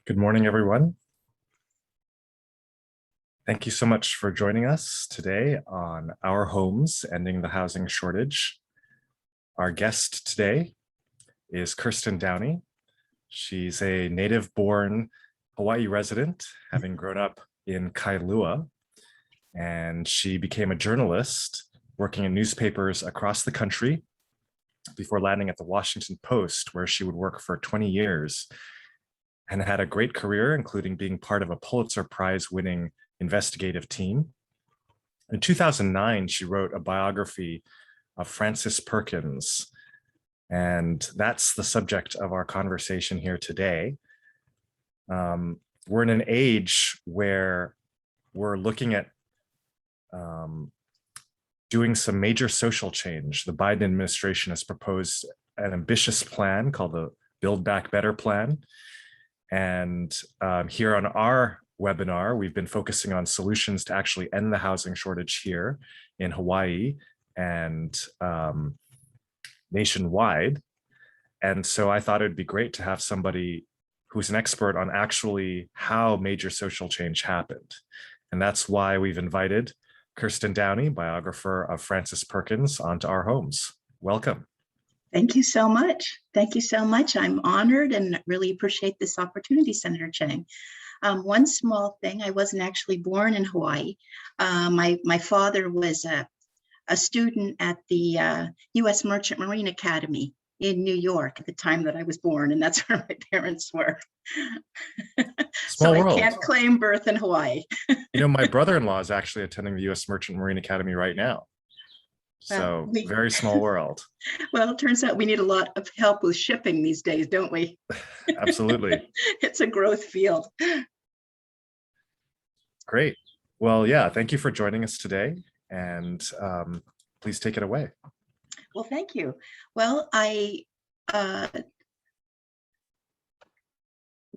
Good morning, everyone. Thank you so much for joining us today on Our Homes, Ending the Housing Shortage. Our guest today is Kirsten Downey. She's a native-born Hawaii resident, having grown up in Kailua, and she became a journalist working in newspapers across the country before landing at the Washington Post, where she would work for 20 years. And had a great career, including being part of a Pulitzer Prize-winning investigative team. In 2009, she wrote a biography of Frances Perkins, and that's the subject of our conversation here today. We're in an age where we're looking at doing some major social change. The Biden administration has proposed an ambitious plan called the Build Back Better plan. And here on our webinar, we've been focusing on solutions to actually end the housing shortage here in Hawaii and nationwide. And so I thought it'd be great to have somebody who's an expert on actually how major social change happened. And that's why we've invited Kirstin Downey, biographer of Frances Perkins, onto Our Homes. Welcome. Thank you so much. Thank you so much. I'm honored and really appreciate this opportunity, Senator Chang. One small thing, I wasn't actually born in Hawaii. My father was a student at the U.S. Merchant Marine Academy in New York at the time that I was born, and that's where my parents were. Small so world. I can't claim birth in Hawaii. You know, my brother-in-law is actually attending the U.S. Merchant Marine Academy right now. So very small world. Well, it turns out we need a lot of help with shipping these days, don't we? Absolutely. It's a growth field. Great. Well, yeah, thank you for joining us today. And please take it away. Well, thank you. Well, I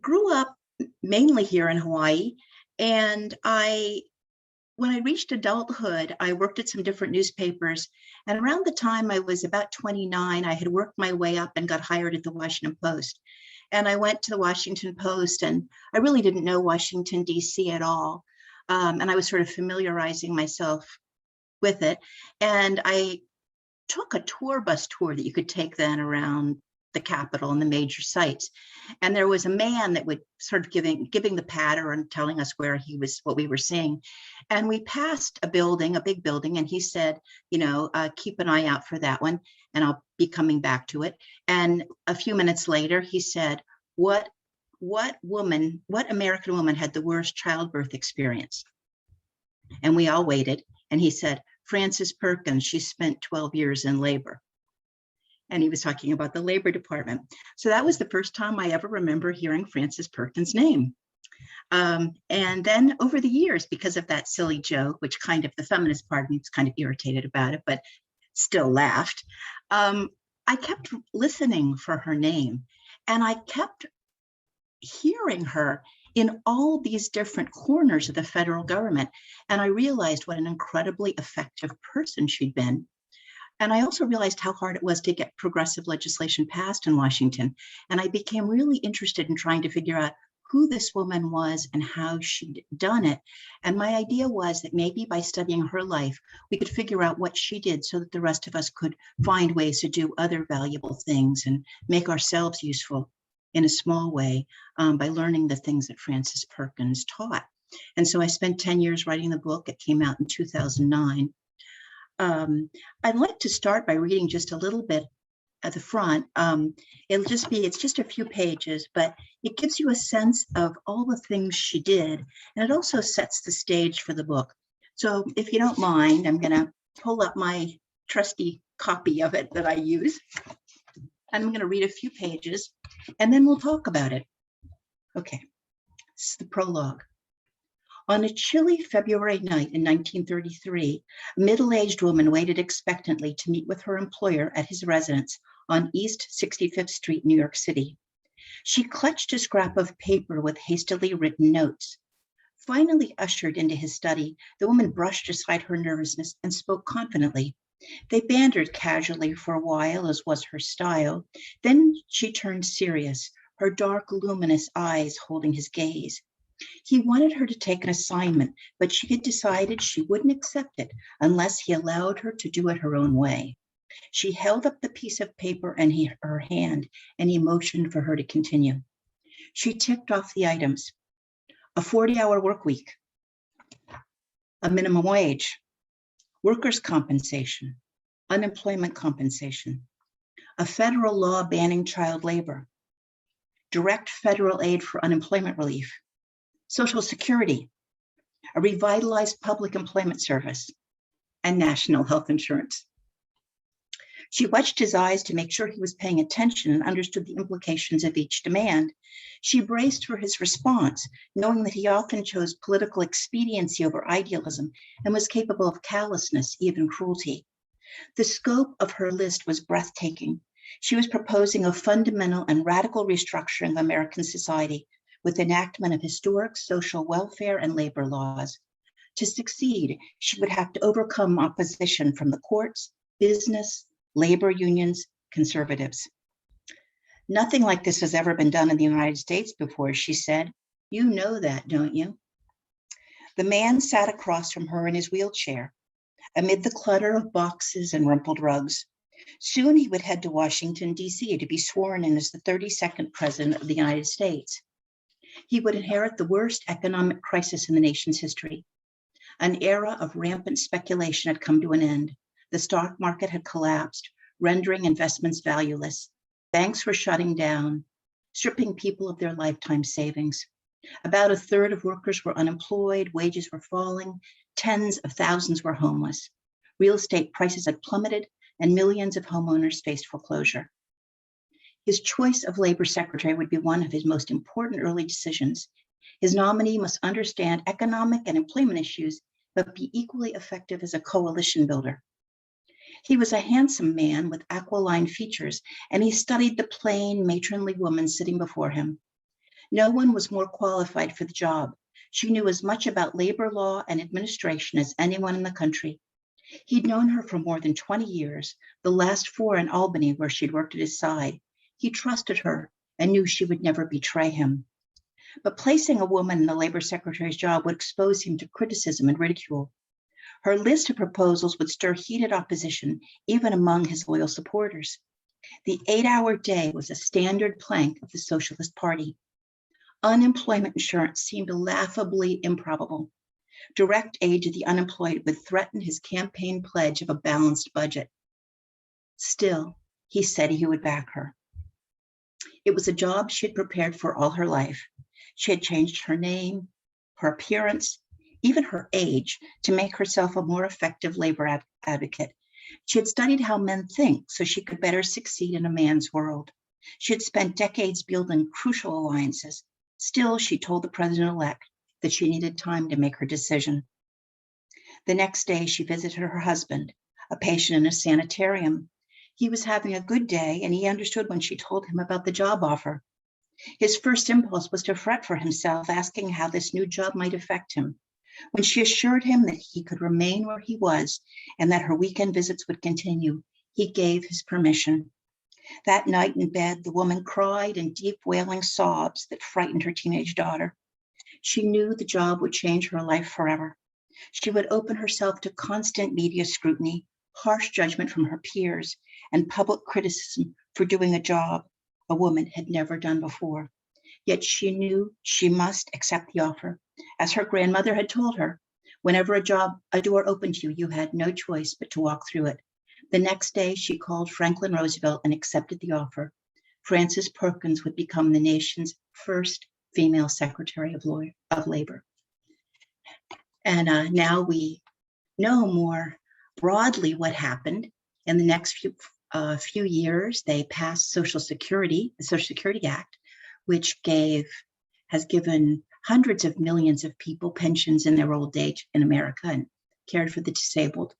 grew up mainly here in Hawaii, and when I reached adulthood, I worked at some different newspapers. And around the time I was about 29, I had worked my way up and got hired at the Washington Post. And I went to the Washington Post, and I really didn't know Washington, D.C. at all. And I was sort of familiarizing myself with it. And I took a bus tour that you could take then around the Capitol and the major sites. And there was a man that would sort of giving the patter and telling us where he was, what we were seeing. And we passed a building, a big building, and he said, you know, keep an eye out for that one, and I'll be coming back to it. And a few minutes later, he said, what American woman had the worst childbirth experience? And we all waited. And he said, Frances Perkins, she spent 12 years in labor. And he was talking about the Labor Department. So that was the first time I ever remember hearing Frances Perkins' name. And then over the years, because of that silly joke, which kind of the feminist part of me was kind of irritated about it, but still laughed, I kept listening for her name. And I kept hearing her in all these different corners of the federal government. And I realized what an incredibly effective person she'd been. And I also realized how hard it was to get progressive legislation passed in Washington. And I became really interested in trying to figure out who this woman was and how she'd done it. And my idea was that maybe by studying her life, we could figure out what she did so that the rest of us could find ways to do other valuable things and make ourselves useful in a small way by learning the things that Frances Perkins taught. And so I spent 10 years writing the book. It came out in 2009. I'd like to start by reading just a little bit at the front. It's just a few pages, but it gives you a sense of all the things she did. And it also sets the stage for the book. So if you don't mind, I'm going to pull up my trusty copy of it that I use. I'm going to read a few pages, and then we'll talk about it. Okay, this is the prologue. On a chilly February night in 1933, a middle-aged woman waited expectantly to meet with her employer at his residence on East 65th Street, New York City. She clutched a scrap of paper with hastily written notes. Finally ushered into his study, the woman brushed aside her nervousness and spoke confidently. They bantered casually for a while, as was her style. Then she turned serious, her dark, luminous eyes holding his gaze. He wanted her to take an assignment, but she had decided she wouldn't accept it unless he allowed her to do it her own way. She held up the piece of paper in her hand, and he motioned for her to continue. She ticked off the items: a 40-hour work week, a minimum wage, workers' compensation, unemployment compensation, a federal law banning child labor, direct federal aid for unemployment relief, Social Security, a revitalized public employment service, and national health insurance. She watched his eyes to make sure he was paying attention and understood the implications of each demand. She braced for his response, knowing that he often chose political expediency over idealism and was capable of callousness, even cruelty. The scope of her list was breathtaking. She was proposing a fundamental and radical restructuring of American society with enactment of historic social welfare and labor laws. To succeed, she would have to overcome opposition from the courts, business, labor unions, conservatives. Nothing like this has ever been done in the United States before, she said. You know that, don't you? The man sat across from her in his wheelchair, amid the clutter of boxes and rumpled rugs. Soon he would head to Washington, D.C. to be sworn in as the 32nd president of the United States. He would inherit the worst economic crisis in the nation's history. An era of rampant speculation had come to an end. The stock market had collapsed, rendering investments valueless. Banks were shutting down, stripping people of their lifetime savings. About a third of workers were unemployed, wages were falling, tens of thousands were homeless. Real estate prices had plummeted, and millions of homeowners faced foreclosure. His choice of labor secretary would be one of his most important early decisions. His nominee must understand economic and employment issues, but be equally effective as a coalition builder. He was a handsome man with aquiline features, and he studied the plain, matronly woman sitting before him. No one was more qualified for the job. She knew as much about labor law and administration as anyone in the country. He'd known her for more than 20 years, the last 4 in Albany, where she'd worked at his side. He trusted her and knew she would never betray him. But placing a woman in the labor secretary's job would expose him to criticism and ridicule. Her list of proposals would stir heated opposition, even among his loyal supporters. The 8-hour day was a standard plank of the Socialist Party. Unemployment insurance seemed laughably improbable. Direct aid to the unemployed would threaten his campaign pledge of a balanced budget. Still, he said he would back her. It was a job she had prepared for all her life. She had changed her name, her appearance, even her age, to make herself a more effective labor advocate. She had studied how men think so she could better succeed in a man's world. She had spent decades building crucial alliances. Still, she told the president-elect that she needed time to make her decision. The next day, she visited her husband, a patient in a sanitarium. He was having a good day, and he understood when she told him about the job offer. His first impulse was to fret for himself, asking how this new job might affect him. When she assured him that he could remain where he was and that her weekend visits would continue, he gave his permission. That night in bed, the woman cried in deep wailing sobs that frightened her teenage daughter. She knew the job would change her life forever. She would open herself to constant media scrutiny, harsh judgment from her peers, and public criticism for doing a job a woman had never done before. Yet she knew she must accept the offer. As her grandmother had told her, whenever a door opened to you, you had no choice but to walk through it. The next day, she called Franklin Roosevelt and accepted the offer. Frances Perkins would become the nation's first female Secretary of Labor. And now we know more broadly what happened. In the next few years, they passed Social Security, the Social Security Act, which has given hundreds of millions of people pensions in their old age in America and cared for the disabled.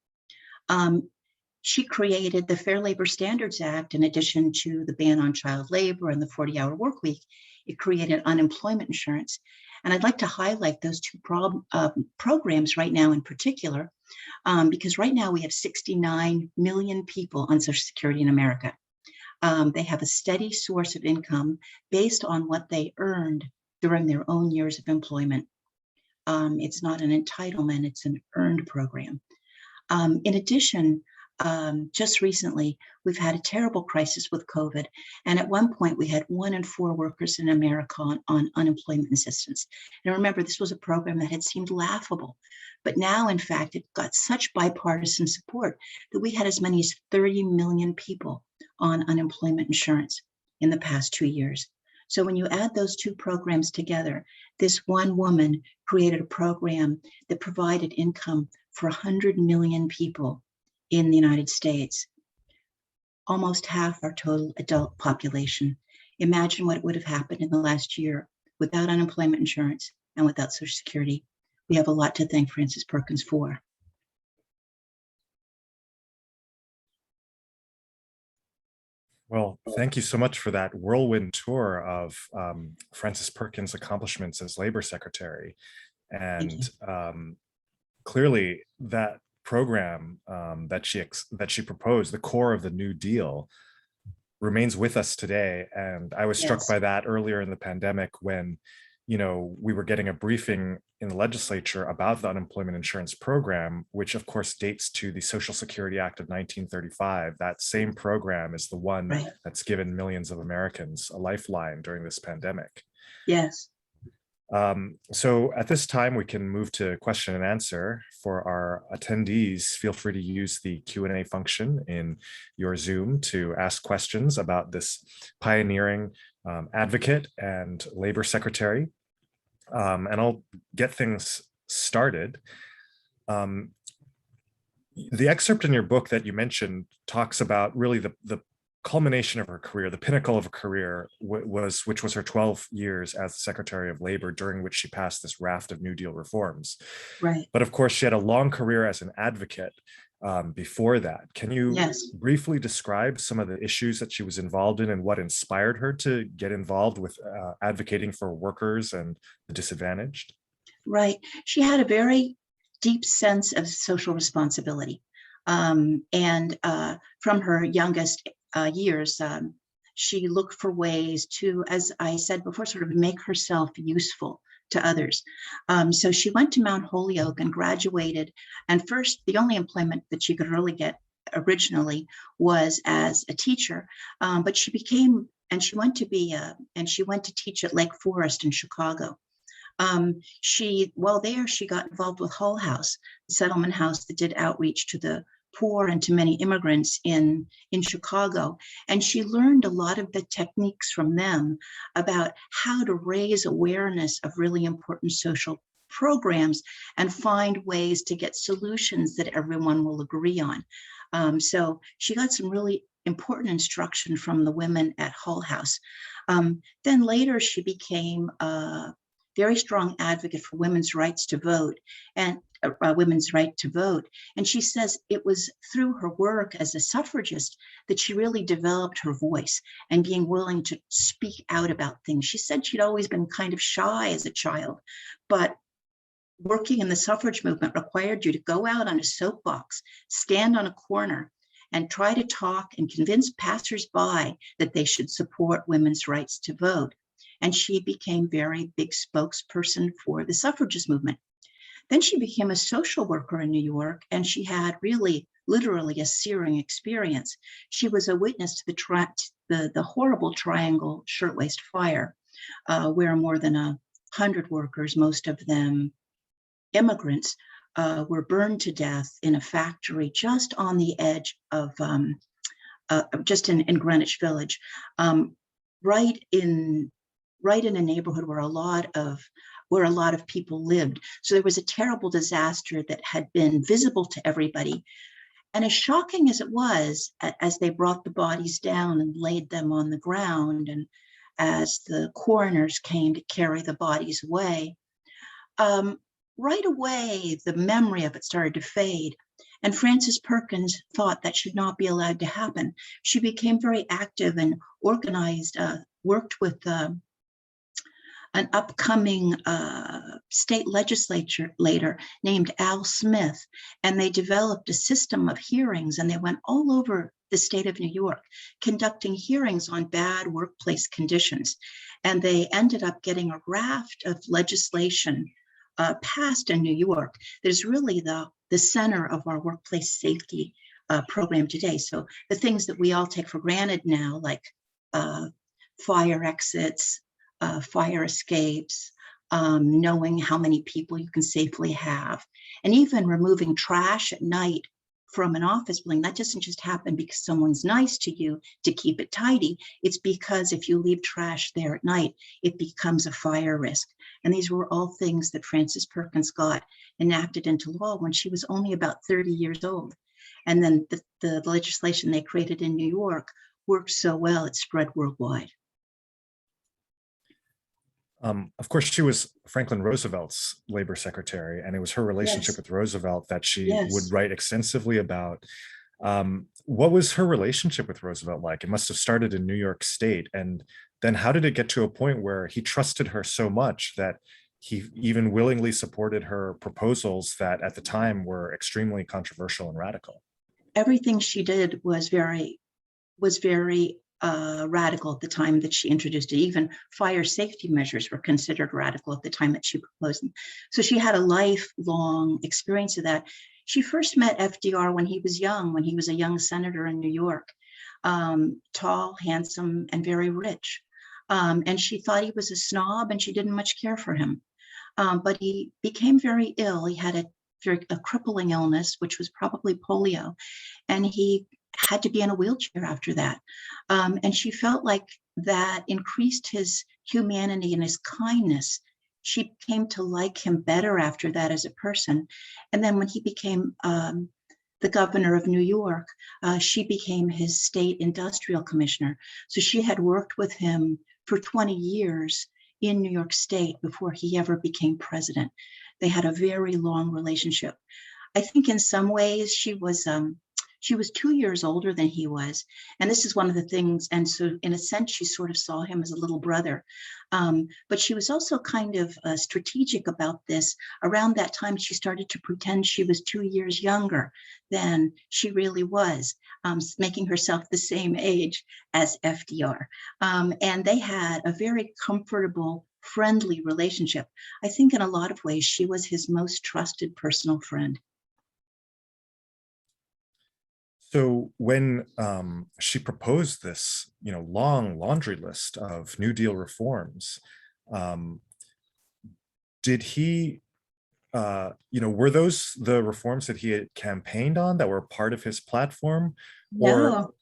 She created the Fair Labor Standards Act. In addition to the ban on child labor and the 40-hour work week, it created unemployment insurance. And I'd like to highlight those two programs right now in particular, because right now we have 69 million people on Social Security in America. They have a steady source of income based on what they earned during their own years of employment. It's not an entitlement, it's an earned program. In addition, just recently, we've had a terrible crisis with COVID. And at one point, we had 1 in 4 workers in America on unemployment assistance. And remember, this was a program that had seemed laughable. But now, in fact, it got such bipartisan support that we had as many as 30 million people on unemployment insurance in the past 2 years. So when you add those two programs together, this one woman created a program that provided income for 100 million people in the United States, almost half our total adult population. Imagine what would have happened in the last year without unemployment insurance and without Social Security. We have a lot to thank Frances Perkins for. Well, thank you so much for that whirlwind tour of Frances Perkins' accomplishments as Labor Secretary. And clearly that program that she proposed, the core of the New Deal, remains with us today. And I was struck by that earlier in the pandemic when, we were getting a briefing in the legislature about the unemployment insurance program, which of course dates to the Social Security Act of 1935. That same program is the one that's given millions of Americans a lifeline during this pandemic. Yes. So at this time, we can move to question and answer. For our attendees, feel free to use the Q&A function in your Zoom to ask questions about this pioneering advocate and labor secretary. And I'll get things started. The excerpt in your book that you mentioned talks about really the culmination of her career, the pinnacle of her career, which was her 12 years as Secretary of Labor, during which she passed this raft of New Deal reforms. Right. But of course, she had a long career as an advocate before that. Can you briefly describe some of the issues that she was involved in and what inspired her to get involved with advocating for workers and the disadvantaged? Right. She had a very deep sense of social responsibility. And from her youngest years, she looked for ways to, as I said before, sort of make herself useful to others. So she went to Mount Holyoke and graduated. And first, the only employment that she could really get originally was as a teacher. But she became, and she went to teach at Lake Forest in Chicago. While there, she got involved with Hull House, the settlement house that did outreach to the poor and to many immigrants in Chicago. And she learned a lot of the techniques from them about how to raise awareness of really important social programs and find ways to get solutions that everyone will agree on. So she got some really important instruction from the women at Hull House. Then later she became a very strong advocate for women's rights to vote and women's right to vote. And she says it was through her work as a suffragist that she really developed her voice and being willing to speak out about things. She said she'd always been kind of shy as a child, but working in the suffrage movement required you to go out on a soapbox, stand on a corner, and try to talk and convince passersby that they should support women's rights to vote. And she became very big spokesperson for the suffragist movement. Then she became a social worker in New York, and she had really, literally a searing experience. She was a witness to the horrible Triangle Shirtwaist Fire, where more than 100 workers, most of them immigrants, were burned to death in a factory just on the edge of, just in Greenwich Village, right in a neighborhood where a lot of people lived. So there was a terrible disaster that had been visible to everybody. And as shocking as it was, as they brought the bodies down and laid them on the ground, and as the coroners came to carry the bodies away, right away, the memory of it started to fade. And Frances Perkins thought that should not be allowed to happen. She became very active and organized, worked with an upcoming state legislature later named Al Smith, and they developed a system of hearings, and they went all over the state of New York, conducting hearings on bad workplace conditions. And they ended up getting a raft of legislation passed in New York that is really the center of our workplace safety program today. So the things that we all take for granted now, like fire exits, fire escapes, knowing how many people you can safely have, and even removing trash at night from an office building. That doesn't just happen because someone's nice to you to keep it tidy. It's because if you leave trash there at night, it becomes a fire risk. And these were all things that Frances Perkins got enacted into law when she was only about 30 years old. And then the legislation they created in New York worked so well, it spread worldwide. Of course, she was Franklin Roosevelt's labor secretary, and it was her relationship with Roosevelt that she would write extensively about. What was her relationship with Roosevelt like? It must have started in New York State. And then how did it get to a point where he trusted her so much that he even willingly supported her proposals that at the time were extremely controversial and radical? Everything she did was very radical at the time that she introduced it. Even fire safety measures were considered radical at the time that she proposed them. So she had a lifelong experience of that. She first met FDR when he was young, when he was a young senator in New York, tall, handsome, and very rich. And she thought he was a snob and she didn't much care for him. But he became very ill. He had a crippling illness, which was probably polio. And he had to be in a wheelchair after that. And she felt like that increased his humanity and his kindness. She came to like him better after that as a person. And then when he became the governor of New York, she became his state industrial commissioner. So she had worked with him for 20 years in New York State before he ever became president. They had a very long relationship. I think in some ways she was 2 years older than he was. And this is one of the things, and so in a sense, she sort of saw him as a little brother. But she was also kind of strategic about this. Around that time, she started to pretend she was 2 years younger than she really was, making herself the same age as FDR. And they had a very comfortable, friendly relationship. I think in a lot of ways, she was his most trusted personal friend. So when she proposed this, long laundry list of New Deal reforms, did he, were those the reforms that he had campaigned on that were part of his platform? No.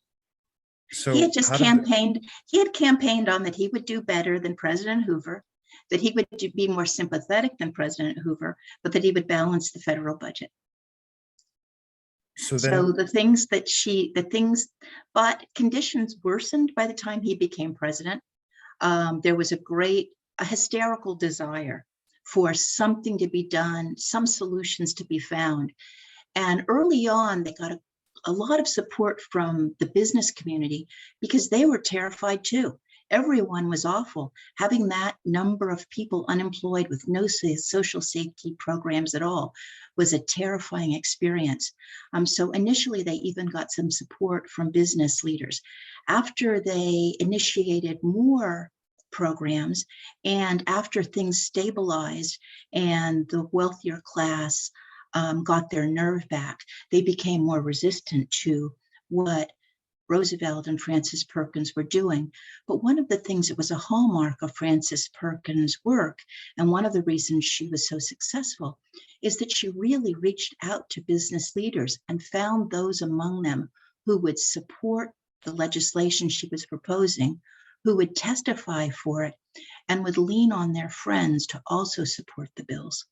So he had just campaigned. He had campaigned on that he would do better than President Hoover, that he would be more sympathetic than President Hoover, but that he would balance the federal budget. So but conditions worsened by the time he became president. There was a hysterical desire for something to be done, some solutions to be found. And early on, they got a lot of support from the business community because they were terrified too. Everyone was awful. Having that number of people unemployed with no social safety programs at all was a terrifying experience. So initially, they even got some support from business leaders. After they initiated more programs and after things stabilized and the wealthier class got their nerve back, they became more resistant to what Roosevelt and Frances Perkins were doing. But one of the things that was a hallmark of Frances Perkins' work, and one of the reasons she was so successful, is that she really reached out to business leaders and found those among them who would support the legislation she was proposing, who would testify for it, and would lean on their friends to also support the bills.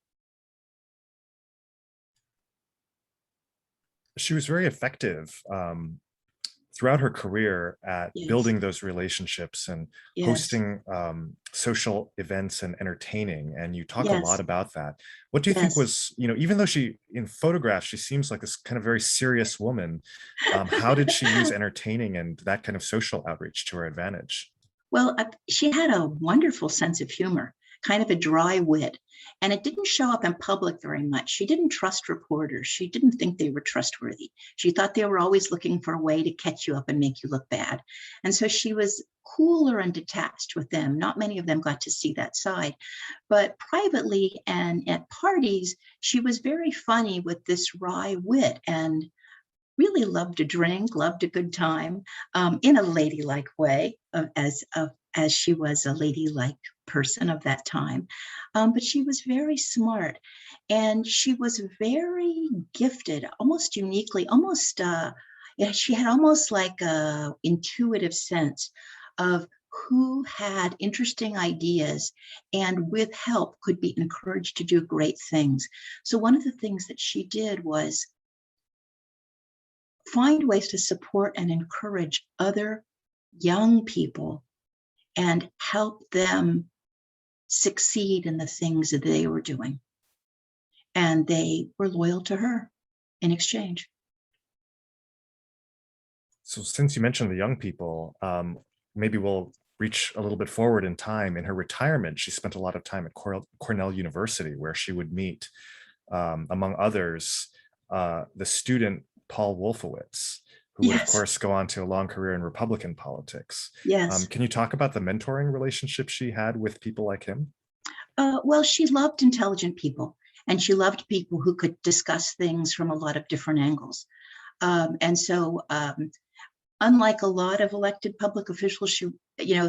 She was very effective throughout her career at building those relationships and hosting social events and entertaining. And you talk a lot about that. What do you think was, even though in photographs, she seems like this kind of very serious woman, how did she use entertaining and that kind of social outreach to her advantage? Well, she had a wonderful sense of humor. kind of a dry wit. And it didn't show up in public very much. She didn't trust reporters. She didn't think they were trustworthy. She thought they were always looking for a way to catch you up and make you look bad. And so she was cooler and detached with them. Not many of them got to see that side. But privately and at parties, she was very funny with this wry wit and really loved to drink, loved a good time, in a ladylike way, as she was a ladylike person of that time. But she was very smart, and she was very gifted, almost uniquely, almost she had almost like a intuitive sense of who had interesting ideas and with help could be encouraged to do great things. So one of the things that she did was find ways to support and encourage other young people and help them succeed in the things that they were doing. And they were loyal to her in exchange. So since you mentioned the young people, maybe we'll reach a little bit forward in time. In her retirement, she spent a lot of time at Cornell University, where she would meet, among others, the student Paul Wolfowitz, who would, of course, go on to a long career in Republican politics. Yes. Can you talk about the mentoring relationship she had with people like him? Well, she loved intelligent people, and she loved people who could discuss things from a lot of different angles. And so unlike a lot of elected public officials, she,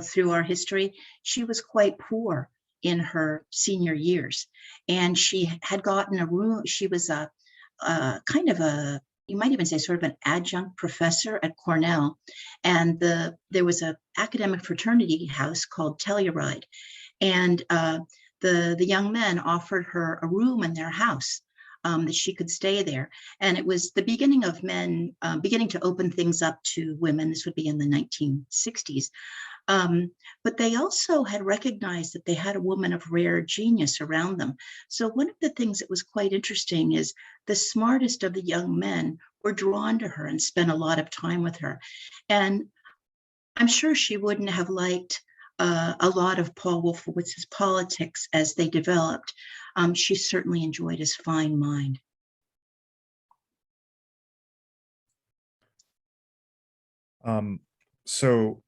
through our history, she was quite poor in her senior years. And she had gotten a room. She was a kind of a, you might even say sort of an adjunct professor at Cornell. And there was an academic fraternity house called Telluride. And the young men offered her a room in their house that she could stay there. And it was the beginning of men beginning to open things up to women. This would be in the 1960s. But they also had recognized that they had a woman of rare genius around them. So one of the things that was quite interesting is the smartest of the young men were drawn to her and spent a lot of time with her. And I'm sure she wouldn't have liked a lot of Paul Wolfowitz's politics as they developed. She certainly enjoyed his fine mind. So,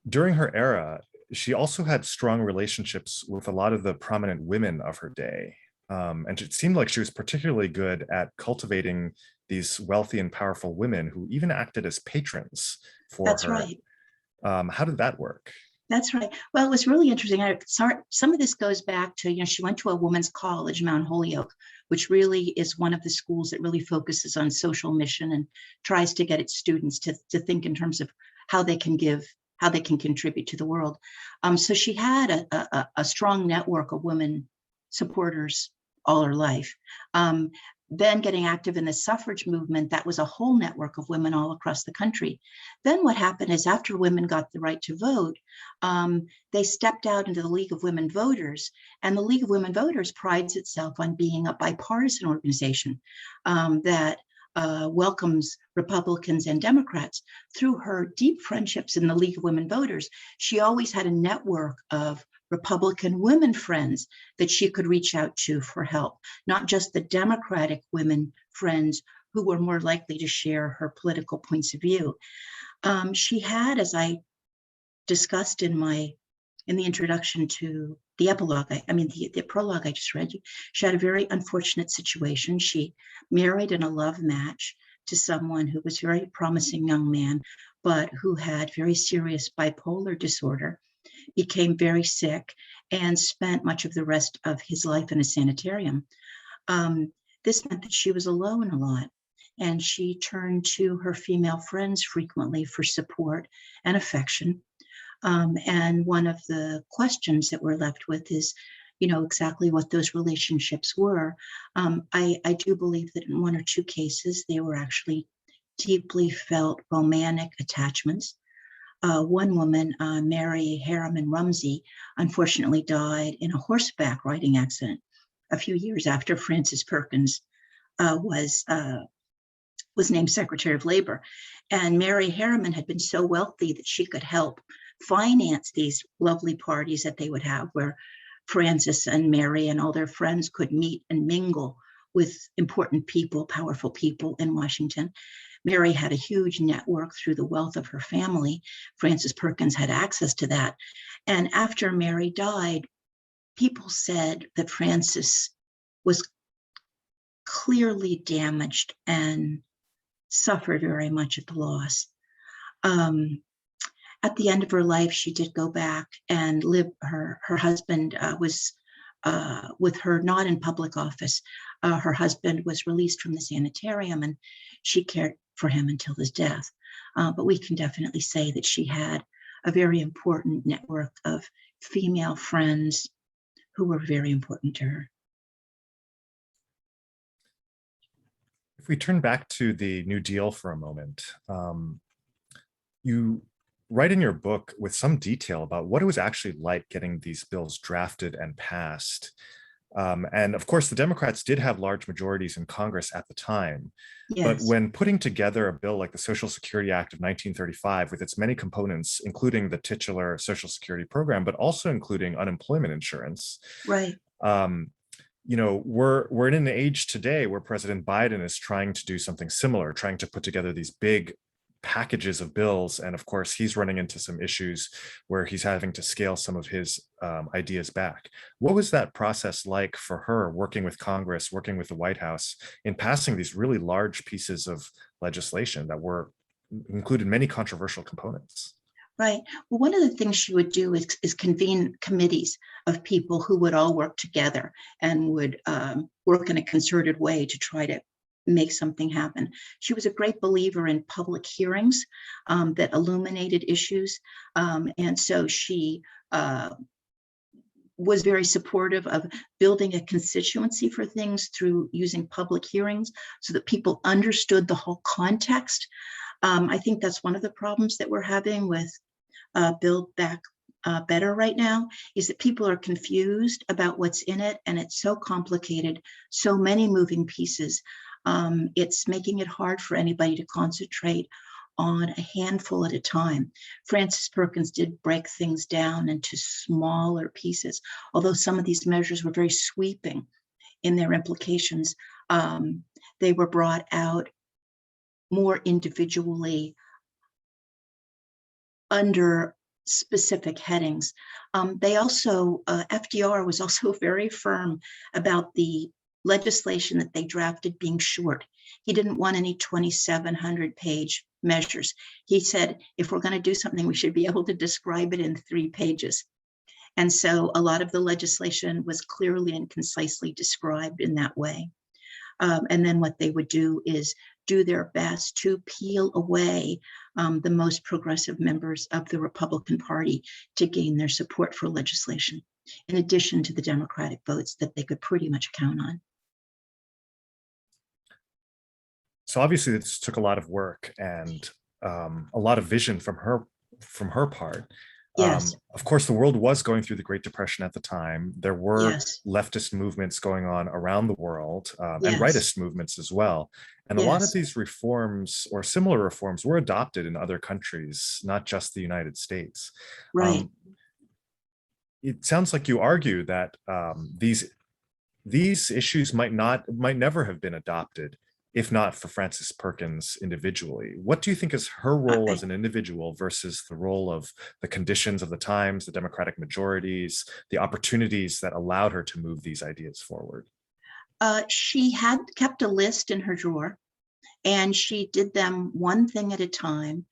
during her era, she also had strong relationships with a lot of the prominent women of her day. And it seemed like she was particularly good at cultivating these wealthy and powerful women who even acted as patrons for her. That's right. How did that work? That's right. Well, it was really interesting. Some of this goes back to, she went to a women's college, Mount Holyoke, which really is one of the schools that really focuses on social mission and tries to get its students to think in terms of how they can give, how they can contribute to the world. So she had a strong network of women supporters all her life. Then getting active in the suffrage movement, that was a whole network of women all across the country. Then what happened is after women got the right to vote, they stepped out into the League of Women Voters, and the League of Women Voters prides itself on being a bipartisan organization that welcomes Republicans and Democrats. Through her deep friendships in the League of Women Voters, she always had a network of Republican women friends that she could reach out to for help, not just the Democratic women friends who were more likely to share her political points of view. She had, as I discussed in the introduction to the epilogue, the prologue I just read you, she had a very unfortunate situation. She married in a love match to someone who was a very promising young man, but who had very serious bipolar disorder, became very sick, and spent much of the rest of his life in a sanitarium. This meant that she was alone a lot, and she turned to her female friends frequently for support and affection. And one of the questions that we're left with is, exactly what those relationships were. I do believe that in one or two cases, they were actually deeply felt romantic attachments. One woman, Mary Harriman Rumsey, unfortunately died in a horseback riding accident a few years after Frances Perkins was named Secretary of Labor. And Mary Harriman had been so wealthy that she could help finance these lovely parties that they would have, where Frances and Mary and all their friends could meet and mingle with important people, powerful people in Washington. Mary had a huge network through the wealth of her family. Frances Perkins had access to that. And after Mary died, people said that Frances was clearly damaged and suffered very much at the loss. At the end of her life, she did go back and live. Her husband was with her, not in public office. Her husband was released from the sanitarium, and she cared for him until his death. But we can definitely say that she had a very important network of female friends who were very important to her. If we turn back to the New Deal for a moment, you write in your book with some detail about what it was actually like getting these bills drafted and passed. And of course, the Democrats did have large majorities in Congress at the time. Yes. But when putting together a bill like the Social Security Act of 1935 with its many components, including the titular Social Security program, but also including unemployment insurance, right. You know, we're in an age today where President Biden is trying to do something similar, trying to put together these big packages of bills. And of course, he's running into some issues where he's having to scale some of his ideas back. What was that process like for her, working with Congress, working with the White House in passing these really large pieces of legislation that included many controversial components? Right. Well, one of the things she would do is convene committees of people who would all work together and would work in a concerted way to try to make something happen. She was a great believer in public hearings that illuminated issues. And so she was very supportive of building a constituency for things through using public hearings so that people understood the whole context. I think that's one of the problems that we're having with Build Back Better right now, is that people are confused about what's in it, and it's so complicated, so many moving pieces. It's making it hard for anybody to concentrate on a handful at a time. Frances Perkins did break things down into smaller pieces, although some of these measures were very sweeping in their implications. They were brought out more individually under specific headings. They also, FDR was also very firm about the legislation that they drafted being short. He didn't want any 2,700-page measures. He said, if we're going to do something, we should be able to describe it in 3 pages. And so a lot of the legislation was clearly and concisely described in that way. And then what they would do is do their best to peel away the most progressive members of the Republican Party to gain their support for legislation, in addition to the Democratic votes that they could pretty much count on. So obviously this took a lot of work and a lot of vision from her part. Yes. Of course, the world was going through the Great Depression at the time. There were Yes. leftist movements going on around the world, and Yes. rightist movements as well. And a lot of these reforms or similar reforms were adopted in other countries, not just the United States. Right. It sounds like you argue that these issues might never have been adopted if not for Frances Perkins individually. What do you think is her role as an individual versus the role of the conditions of the times, the Democratic majorities, the opportunities that allowed her to move these ideas forward? She had kept a list in her drawer, and she did them one thing at a time.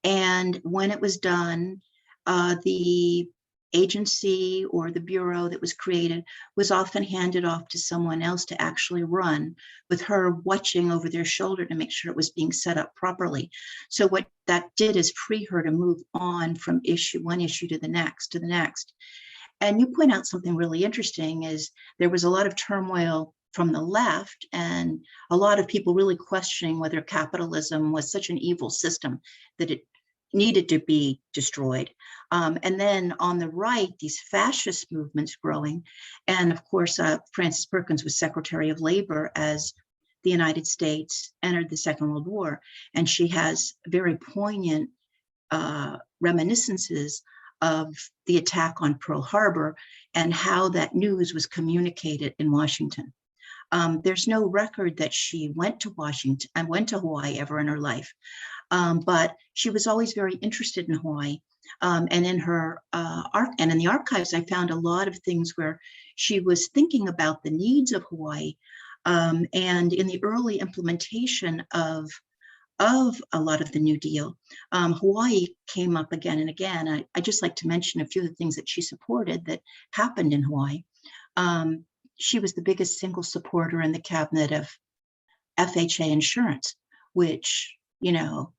And when it was done, the agency or the bureau that was created was often handed off to someone else to actually run, with her watching over their shoulder to make sure it was being set up properly. So what that did is free her to move on from one issue to the next, And you point out something really interesting, is there was a lot of turmoil from the left and a lot of people really questioning whether capitalism was such an evil system that it needed to be destroyed. And then on the right, these fascist movements growing. And of course, Frances Perkins was Secretary of Labor as the United States entered the Second World War. And she has very poignant reminiscences of the attack on Pearl Harbor and how that news was communicated in Washington. There's no record that she went to Washington and went to Hawaii ever in her life, but she was always very interested in Hawaii. And in her and in the archives, I found a lot of things where she was thinking about the needs of Hawaii. And in the early implementation of a lot of the New Deal, Hawaii came up again and again. I just like to mention a few of the things that she supported that happened in Hawaii. She was the biggest single supporter in the cabinet of FHA insurance, which, you know,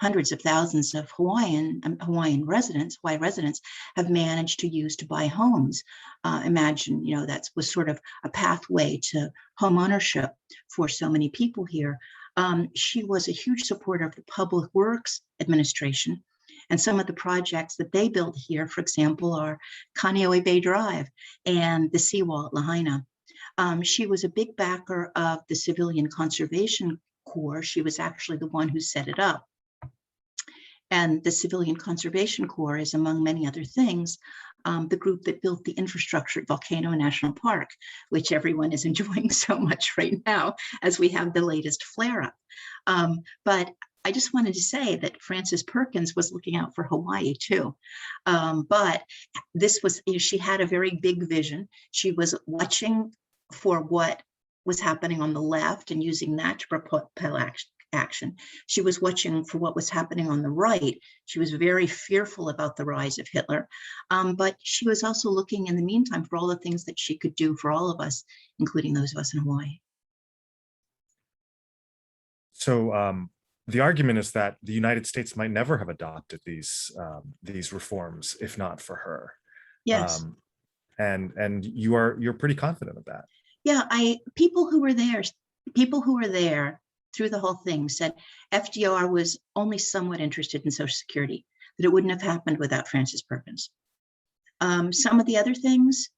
hundreds of thousands of Hawaii residents have managed to use to buy homes. Imagine, you know, that was sort of a pathway to home ownership for so many people here. She was a huge supporter of the Public Works Administration. And some of the projects that they built here, for example, are Kaneohe Bay Drive and the seawall at Lahaina. She was a big backer of the Civilian Conservation Corps. She was actually the one who set it up. And the Civilian Conservation Corps is, among many other things, the group that built the infrastructure at Volcano National Park, which everyone is enjoying so much right now as we have the latest flare-up. But I just wanted to say that Frances Perkins was looking out for Hawaii too. But this was, you know, she had a very big vision. She was watching for what was happening on the left and using that to propel action. She was watching for what was happening on the right. She was very fearful about the rise of Hitler, but she was also looking in the meantime for all the things that she could do for all of us, including those of us in Hawaii. So the argument is that the United States might never have adopted these reforms if not for her. Yes. And you're pretty confident of that. Yeah, people who were there through the whole thing said FDR was only somewhat interested in Social Security, that it wouldn't have happened without Frances Perkins. Some of the other things,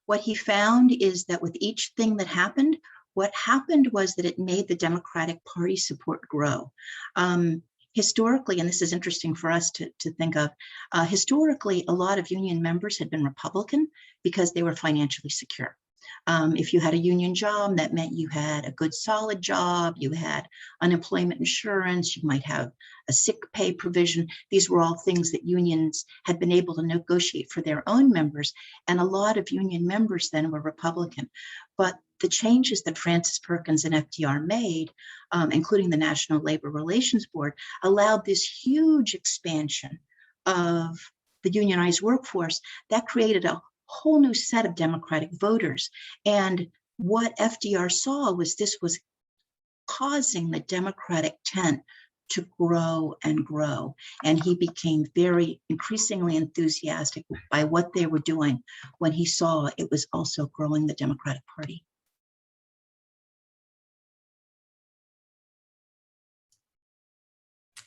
what he found is that with each thing that happened, what happened was that it made the Democratic Party support grow. Historically, and this is interesting for us to think of, historically, a lot of union members had been Republican because they were financially secure. If you had a union job, that meant you had a good solid job, you had unemployment insurance, you might have a sick pay provision. These were all things that unions had been able to negotiate for their own members. And a lot of union members then were Republican. But the changes that Frances Perkins and FDR made, including the National Labor Relations Board, allowed this huge expansion of the unionized workforce that created a whole new set of Democratic voters. And what FDR saw was this was causing the Democratic tent to grow and grow. And he became very increasingly enthusiastic by what they were doing when he saw it was also growing the Democratic Party.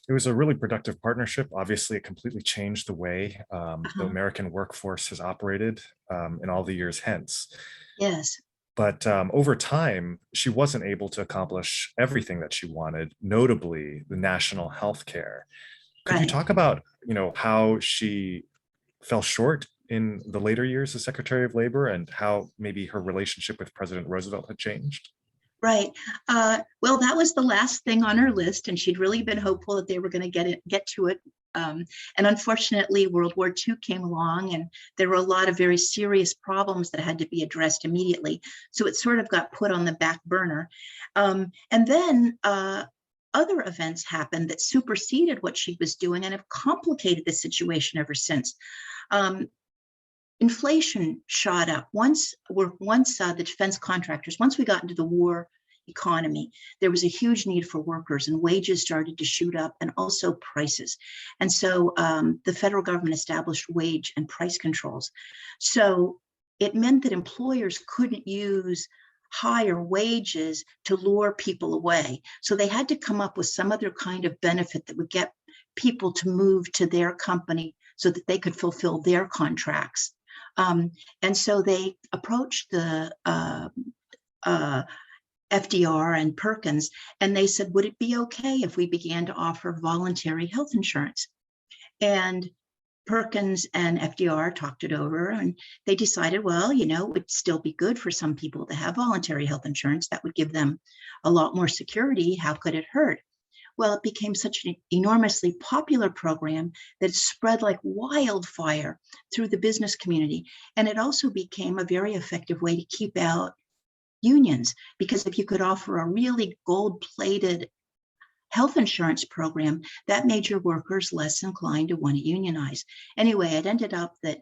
It was a really productive partnership. Obviously, it completely changed the way the American workforce has operated in all the years hence. Yes. But over time, she wasn't able to accomplish everything that she wanted, notably the national health care. Could you talk about, how she fell short in the later years as Secretary of Labor and how maybe her relationship with President Roosevelt had changed? Right. Well, that was the last thing on her list, and she'd really been hopeful that they were going to get to it. And unfortunately, World War II came along, and there were a lot of very serious problems that had to be addressed immediately. So it sort of got put on the back burner. And then other events happened that superseded what she was doing and have complicated the situation ever since. Inflation shot up. Once the defense contractors, once we got into the war economy, there was a huge need for workers and wages started to shoot up and also prices. And so the federal government established wage and price controls. So it meant that employers couldn't use higher wages to lure people away. So they had to come up with some other kind of benefit that would get people to move to their company so that they could fulfill their contracts. And so they approached the FDR and Perkins, and they said, would it be okay if we began to offer voluntary health insurance? And Perkins and FDR talked it over, and they decided, well, it would still be good for some people to have voluntary health insurance. That would give them a lot more security. How could it hurt? Well, it became such an enormously popular program that it spread like wildfire through the business community. And it also became a very effective way to keep out unions, because if you could offer a really gold-plated health insurance program, that made your workers less inclined to want to unionize. Anyway, it ended up that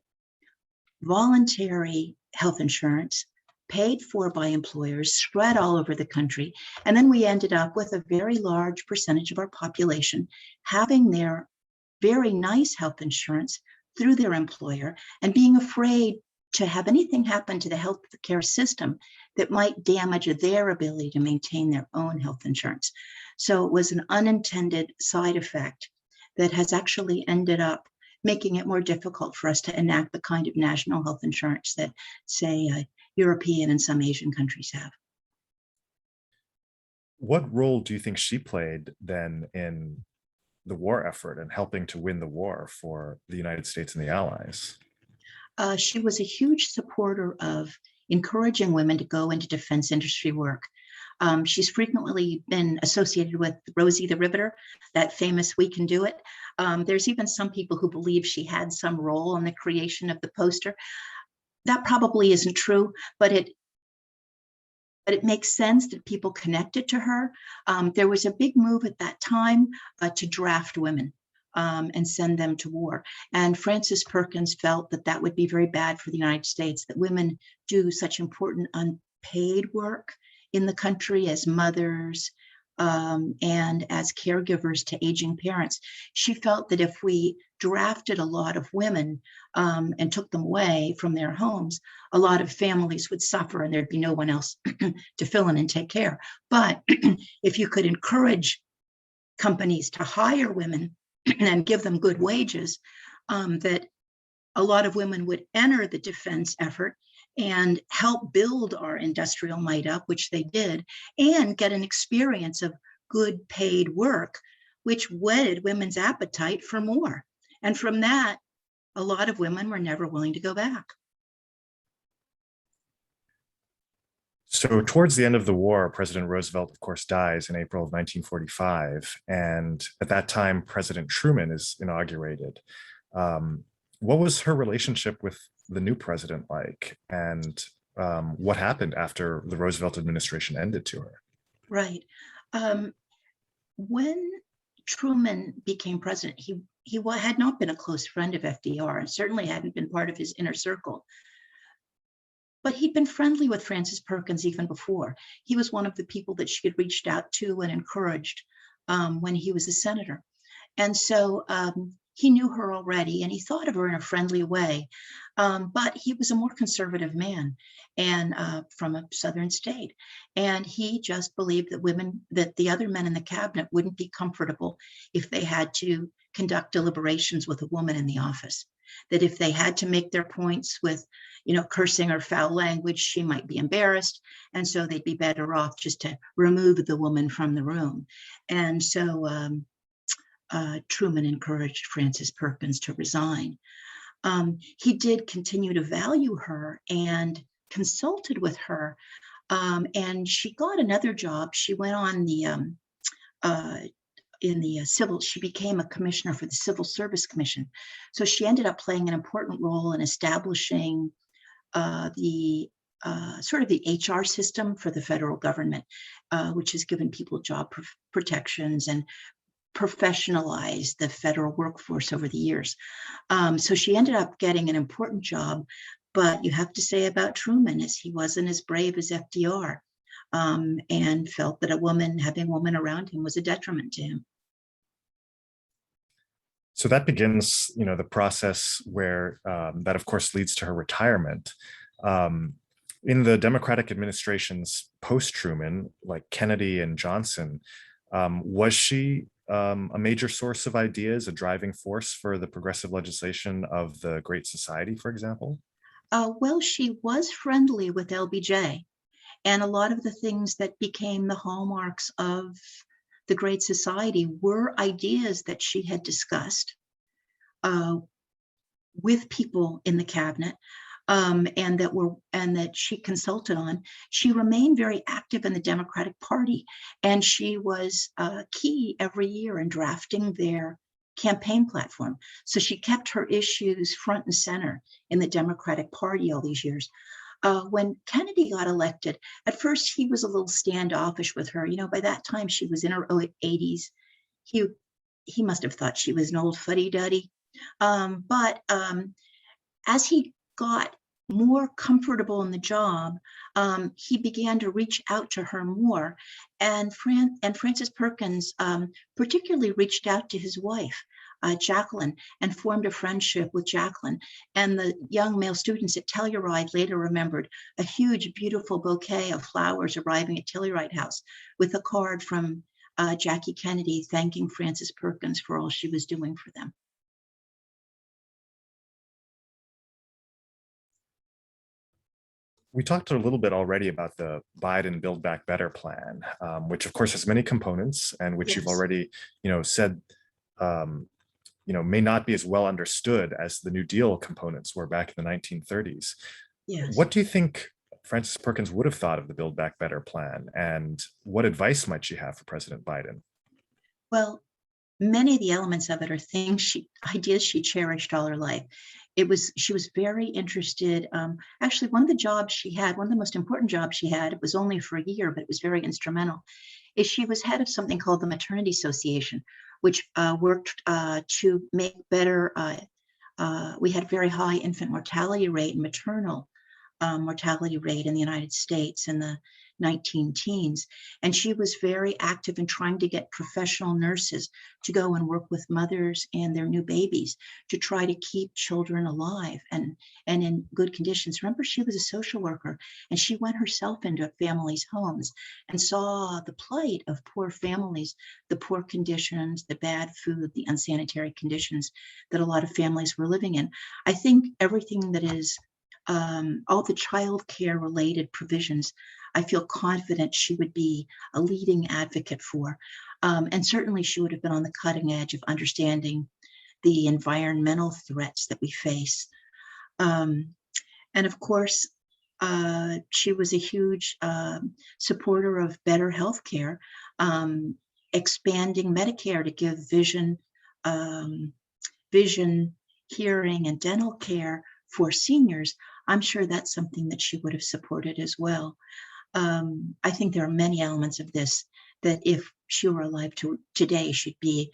voluntary health insurance paid for by employers spread all over the country. And then we ended up with a very large percentage of our population having their very nice health insurance through their employer and being afraid to have anything happen to the healthcare system that might damage their ability to maintain their own health insurance. So it was an unintended side effect that has actually ended up making it more difficult for us to enact the kind of national health insurance that, say, European and some Asian countries have. What role do you think she played then in the war effort and helping to win the war for the United States and the Allies? She was a huge supporter of encouraging women to go into defense industry work. She's frequently been associated with Rosie the Riveter, that famous "We Can Do It." There's even some people who believe she had some role in the creation of the poster. That probably isn't true, but it makes sense that people connected to her. There was a big move at that time to draft women and send them to war. And Frances Perkins felt that that would be very bad for the United States, that women do such important unpaid work in the country as mothers and as caregivers to aging parents. She felt that if we drafted a lot of women and took them away from their homes, a lot of families would suffer and there'd be no one else to fill in and take care. But if you could encourage companies to hire women and give them good wages, that a lot of women would enter the defense effort and help build our industrial might up, which they did, and get an experience of good paid work, which whetted women's appetite for more. And from that, a lot of women were never willing to go back. So towards the end of the war, President Roosevelt, of course, dies in April of 1945. And at that time, President Truman is inaugurated. What was her relationship with the new president like? And what happened after the Roosevelt administration ended to her? Right. When Truman became president, he had not been a close friend of FDR and certainly hadn't been part of his inner circle. But he'd been friendly with Frances Perkins even before. He was one of the people that she had reached out to and encouraged when he was a senator. And so he knew her already and he thought of her in a friendly way. But he was a more conservative man and from a southern state. And he just believed that the other men in the cabinet wouldn't be comfortable if they had to conduct deliberations with a woman in the office. That if they had to make their points with, cursing or foul language, she might be embarrassed. And so they'd be better off just to remove the woman from the room. And so Truman encouraged Frances Perkins to resign. He did continue to value her and consulted with her. And she got another job. She went on she became a commissioner for the Civil Service Commission. So she ended up playing an important role in establishing the HR system for the federal government, which has given people job protections and professionalized the federal workforce over the years. So she ended up getting an important job, but you have to say about Truman is he wasn't as brave as FDR. And felt that having a woman around him was a detriment to him. So that begins, the process where that, of course, leads to her retirement. In the Democratic administrations post-Truman, like Kennedy and Johnson, was she a major source of ideas, a driving force for the progressive legislation of the Great Society, for example? Well, she was friendly with LBJ. And a lot of the things that became the hallmarks of the Great Society were ideas that she had discussed with people in the cabinet, and that she consulted on. She remained very active in the Democratic Party, and she was key every year in drafting their campaign platform. So she kept her issues front and center in the Democratic Party all these years. When Kennedy got elected, at first he was a little standoffish with her. You know, by that time she was in her 80s. He must have thought she was an old fuddy-duddy. But as he got more comfortable in the job, he began to reach out to her more. And Frances Perkins particularly reached out to his wife, Jacqueline, and formed a friendship with Jacqueline. And the young male students at Telluride later remembered a huge, beautiful bouquet of flowers arriving at Telluride House with a card from Jackie Kennedy thanking Frances Perkins for all she was doing for them. We talked a little bit already about the Biden Build Back Better plan, which of course has many components and which you've already, said, may not be as well understood as the New Deal components were back in the 1930s. Yes. What do you think Frances Perkins would have thought of the Build Back Better plan, and what advice might she have for President Biden? Well, many of the elements of it are ideas she cherished all her life. She was very interested. Actually, one of the most important jobs she had, it was only for a year, but it was very instrumental, is she was head of something called the Maternity Association, which worked to make better, we had a very high infant mortality rate and maternal mortality rate in the United States in the 19-teens. And she was very active in trying to get professional nurses to go and work with mothers and their new babies to try to keep children alive and in good conditions. Remember, she was a social worker, and she went herself into families' homes and saw the plight of poor families, the poor conditions, the bad food, the unsanitary conditions that a lot of families were living in. I think everything that is all the child care related provisions, I feel confident she would be a leading advocate for. And certainly she would have been on the cutting edge of understanding the environmental threats that we face. And of course, she was a huge supporter of better healthcare, expanding Medicare to give vision, hearing, and dental care for seniors. I'm sure that's something that she would have supported as well. I think there are many elements of this that if she were alive today, she'd be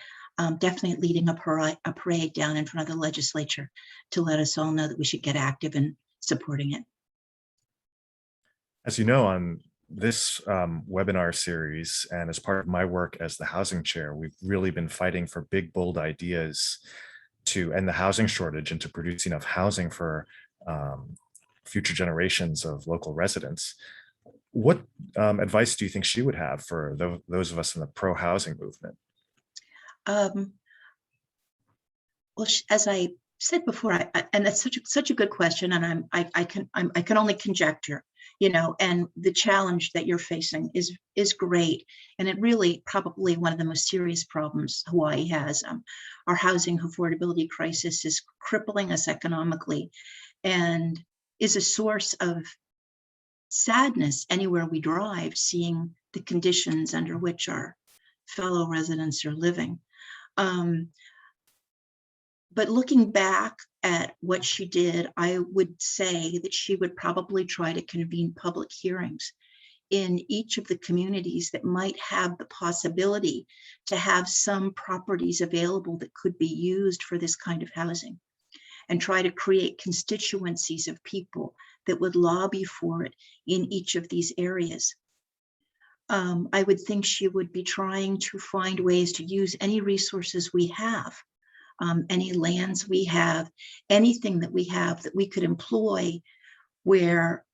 definitely leading a parade down in front of the legislature to let us all know that we should get active in supporting it. As you know, on this webinar series, and as part of my work as the housing chair, we've really been fighting for big, bold ideas to end the housing shortage and to produce enough housing for future generations of local residents. What advice do you think she would have for those of us in the pro-housing movement? Well, as I said before, and that's such a good question, and I can only conjecture, and the challenge that you're facing is great, and it really probably one of the most serious problems Hawaii has. Our housing affordability crisis is crippling us economically, and is a source of sadness anywhere we drive, seeing the conditions under which our fellow residents are living. But looking back at what she did, I would say that she would probably try to convene public hearings in each of the communities that might have the possibility to have some properties available that could be used for this kind of housing, and try to create constituencies of people that would lobby for it in each of these areas. I would think she would be trying to find ways to use any resources we have, any lands we have, anything that we have that we could employ where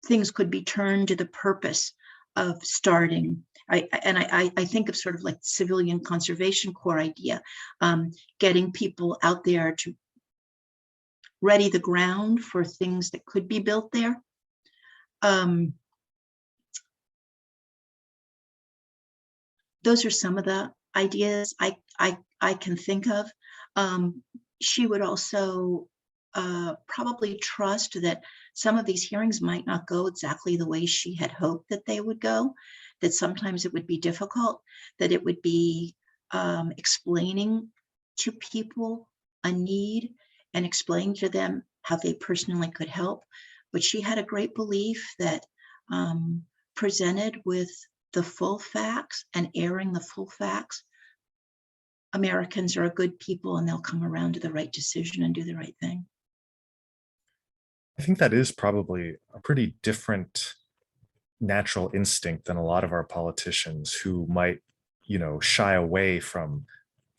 things could be turned to the purpose of starting. I think of sort of like the Civilian Conservation Corps idea, getting people out there to ready the ground for things that could be built there. Those are some of the ideas I can think of. she would also probably trust that some of these hearings might not go exactly the way she had hoped that they would go, that sometimes it would be difficult, that it would be explaining to people a need and explaining to them how they personally could help. But she had a great belief that presented with the full facts and airing the full facts, Americans are good people and they'll come around to the right decision and do the right thing. I think that is probably a pretty different natural instinct than a lot of our politicians who might, shy away from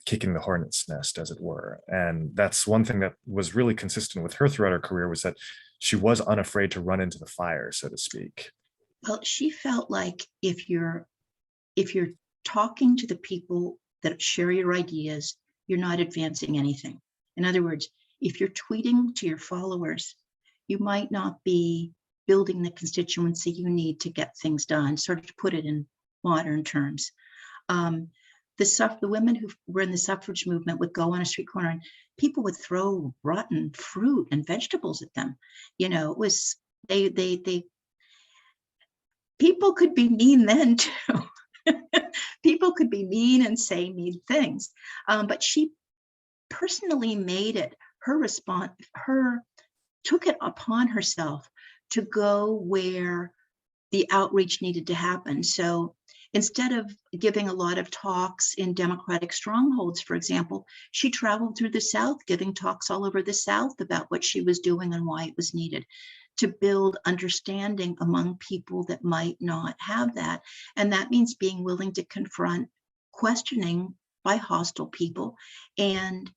kicking the hornet's nest, as it were. And that's one thing that was really consistent with her throughout her career, was that she was unafraid to run into the fire, so to speak. Well, she felt like if you're talking to the people that share your ideas, you're not advancing anything. In other words, if you're tweeting to your followers, you might not be building the constituency you need to get things done, sort of to put it in modern terms. The women who were in the suffrage movement would go on a street corner and people would throw rotten fruit and vegetables at them. It was, people could be mean then too. People could be mean and say mean things. But she personally made it her response, took it upon herself to go where the outreach needed to happen. So instead of giving a lot of talks in Democratic strongholds, for example, she traveled through the South, giving talks all over the South about what she was doing and why it was needed, to build understanding among people that might not have that. And that means being willing to confront questioning by hostile people and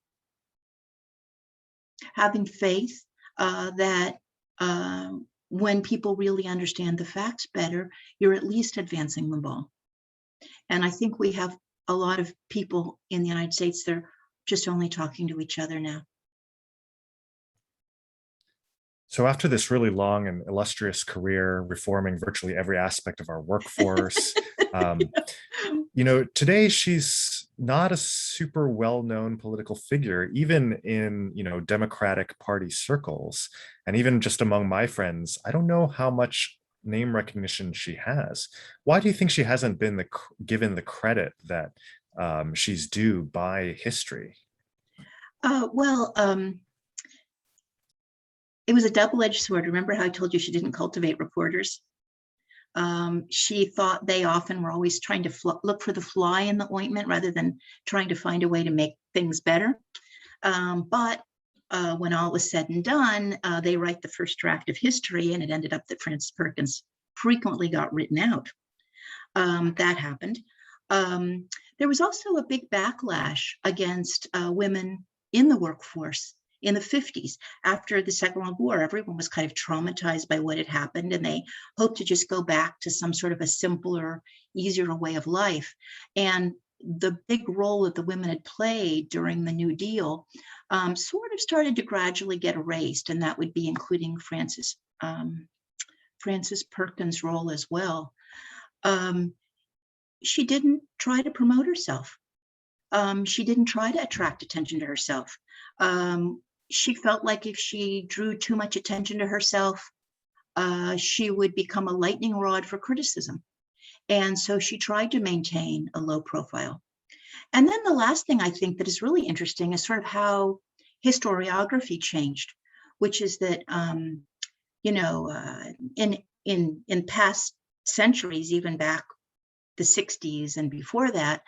having faith that when people really understand the facts better, you're at least advancing the ball. And I think we have a lot of people in the United States, they're just only talking to each other now. So after this really long and illustrious career, reforming virtually every aspect of our workforce, today she's not a super well-known political figure, even in, Democratic Party circles. And even just among my friends, I don't know how much name recognition she has. Why do you think she hasn't been given the credit that she's due by history? It was a double-edged sword. Remember how I told you she didn't cultivate reporters? She thought they often were always trying to look for the fly in the ointment rather than trying to find a way to make things better. But when all was said and done, they write the first draft of history, and it ended up that Frances Perkins frequently got written out. That happened. There was also a big backlash against women in the workforce in the 50s. After the Second World War, everyone was kind of traumatized by what had happened, and they hoped to just go back to some sort of a simpler, easier way of life. And the big role that the women had played during the New Deal sort of started to gradually get erased, and that would be including Frances Perkins' role as well. She didn't try to promote herself. She didn't try to attract attention to herself. She felt like if she drew too much attention to herself, she would become a lightning rod for criticism. And so she tried to maintain a low profile. And then the last thing I think that is really interesting is sort of how historiography changed, which is that, in past centuries, even back the 60s and before that,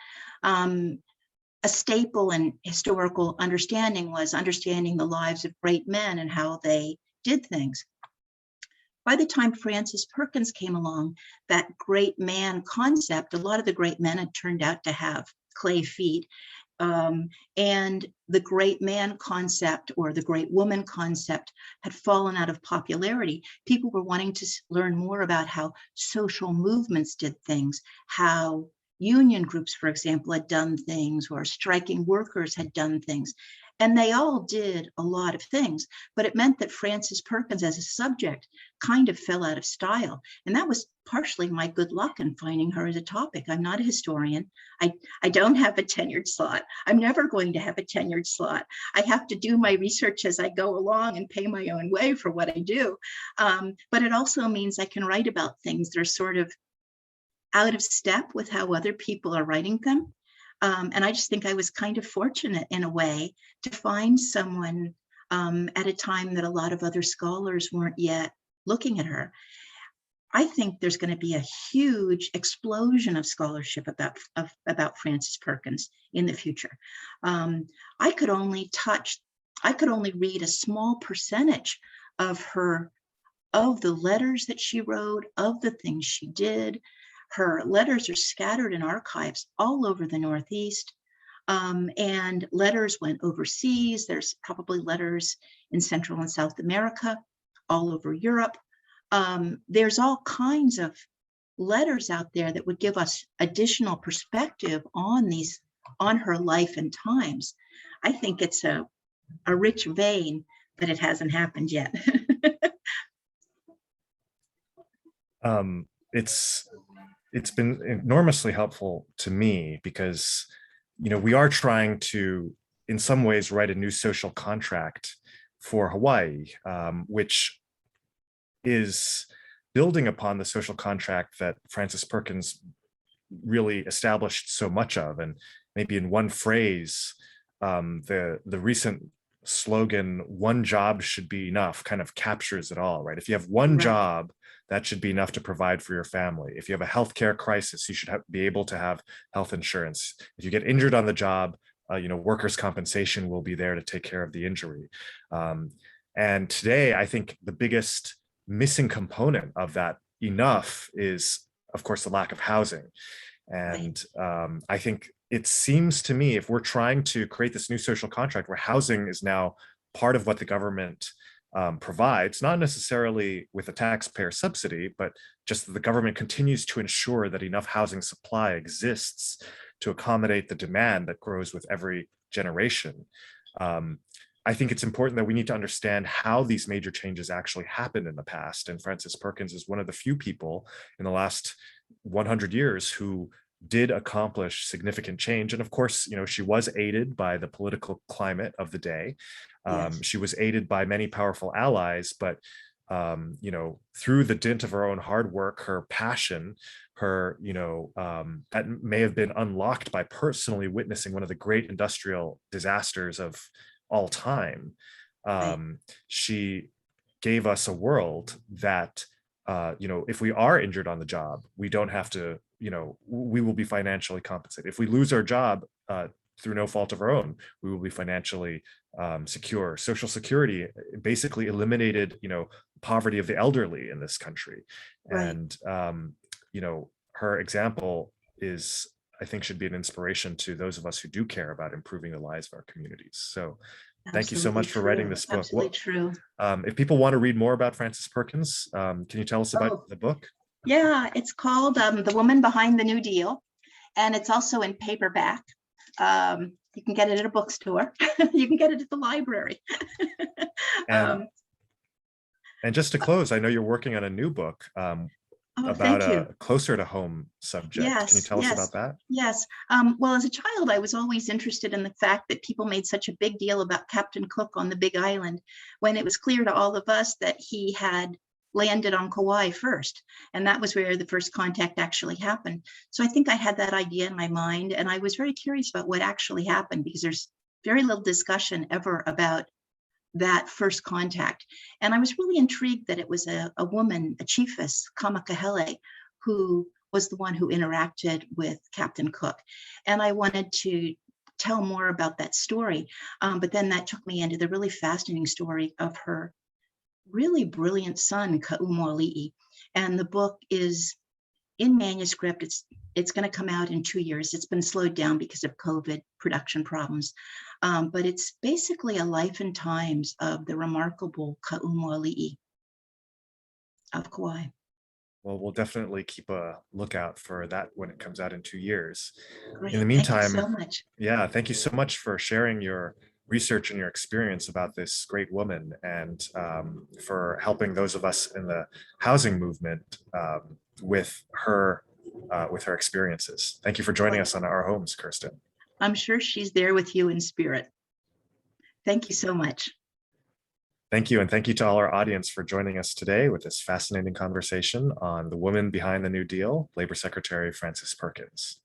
a staple in historical understanding was understanding the lives of great men and how they did things. By the time Frances Perkins came along, that great man concept, a lot of the great men had turned out to have clay feet. And the great man concept or the great woman concept had fallen out of popularity. People were wanting to learn more about how social movements did things, how union groups, for example, had done things, or striking workers had done things. And they all did a lot of things, but it meant that Frances Perkins as a subject kind of fell out of style. And that was partially my good luck in finding her as a topic. I'm not a historian. I don't have a tenured slot. I'm never going to have a tenured slot. I have to do my research as I go along and pay my own way for what I do. But it also means I can write about things that are sort of out of step with how other people are writing them. And I just think I was kind of fortunate in a way to find someone at a time that a lot of other scholars weren't yet looking at her. I think there's going to be a huge explosion of scholarship about Frances Perkins in the future. I could only read a small percentage of the letters that she wrote, of the things she did. Her letters are scattered in archives all over the Northeast, and letters went overseas. There's probably letters in Central and South America, all over Europe. There's all kinds of letters out there that would give us additional perspective on her life and times. I think it's a rich vein, but it hasn't happened yet. It's been enormously helpful to me because, we are trying to, in some ways, write a new social contract for Hawaii, which is building upon the social contract that Frances Perkins really established so much of. And maybe in one phrase, the recent slogan, "One job should be enough," kind of captures it all, right? If you have one job, that should be enough to provide for your family. If you have a healthcare crisis, you should be able to have health insurance. If you get injured on the job, workers' compensation will be there to take care of the injury. And today, I think the biggest missing component of that enough is, of course, the lack of housing. And I think it seems to me, if we're trying to create this new social contract where housing is now part of what the government provides, not necessarily with a taxpayer subsidy, but just that the government continues to ensure that enough housing supply exists to accommodate the demand that grows with every generation. I think it's important that we need to understand how these major changes actually happened in the past. And Frances Perkins is one of the few people in the last 100 years who did accomplish significant change. And of course, she was aided by the political climate of the day. She was aided by many powerful allies, but through the dint of her own hard work, her passion, that may have been unlocked by personally witnessing one of the great industrial disasters of all time. She gave us a world that, if we are injured on the job, we don't have to, we will be financially compensated. If we lose our job through no fault of our own, we will be financially secure. Social Security basically eliminated, poverty of the elderly in this country. And, her example is, I think, should be an inspiration to those of us who do care about improving the lives of our communities. So thank you so much for writing this book. Absolutely true. If people want to read more about Frances Perkins, can you tell us about the book? Yeah, it's called The Woman Behind the New Deal, and it's also in paperback. You can get it at a bookstore. You can get it at the library. And just to close, I know you're working on a new book about a closer to home subject. Yes, can you tell us about that? Yes. Well, as a child, I was always interested in the fact that people made such a big deal about Captain Cook on the Big Island when it was clear to all of us that he had landed on Kauai first. And that was where the first contact actually happened. So I think I had that idea in my mind, and I was very curious about what actually happened, because there's very little discussion ever about that first contact. And I was really intrigued that it was a woman, a chiefess, Kaumualii, who was the one who interacted with Captain Cook. And I wanted to tell more about that story. But then that took me into the really fascinating story of her really brilliant son, Kaumualii. And the book is in manuscript. It's going to come out in 2 years. It's been slowed down because of COVID production problems. But it's basically a life and times of the remarkable Kaumualii of Kauai. Well, we'll definitely keep a lookout for that when it comes out in 2 years. Great. In the meantime, thank you so much. Yeah, thank you so much for sharing your research and your experience about this great woman, and for helping those of us in the housing movement with her experiences. Thank you for joining us on Our Homes, Kirsten. I'm sure she's there with you in spirit. Thank you so much. Thank you, and thank you to all our audience for joining us today with this fascinating conversation on the woman behind the New Deal, Labor Secretary Frances Perkins.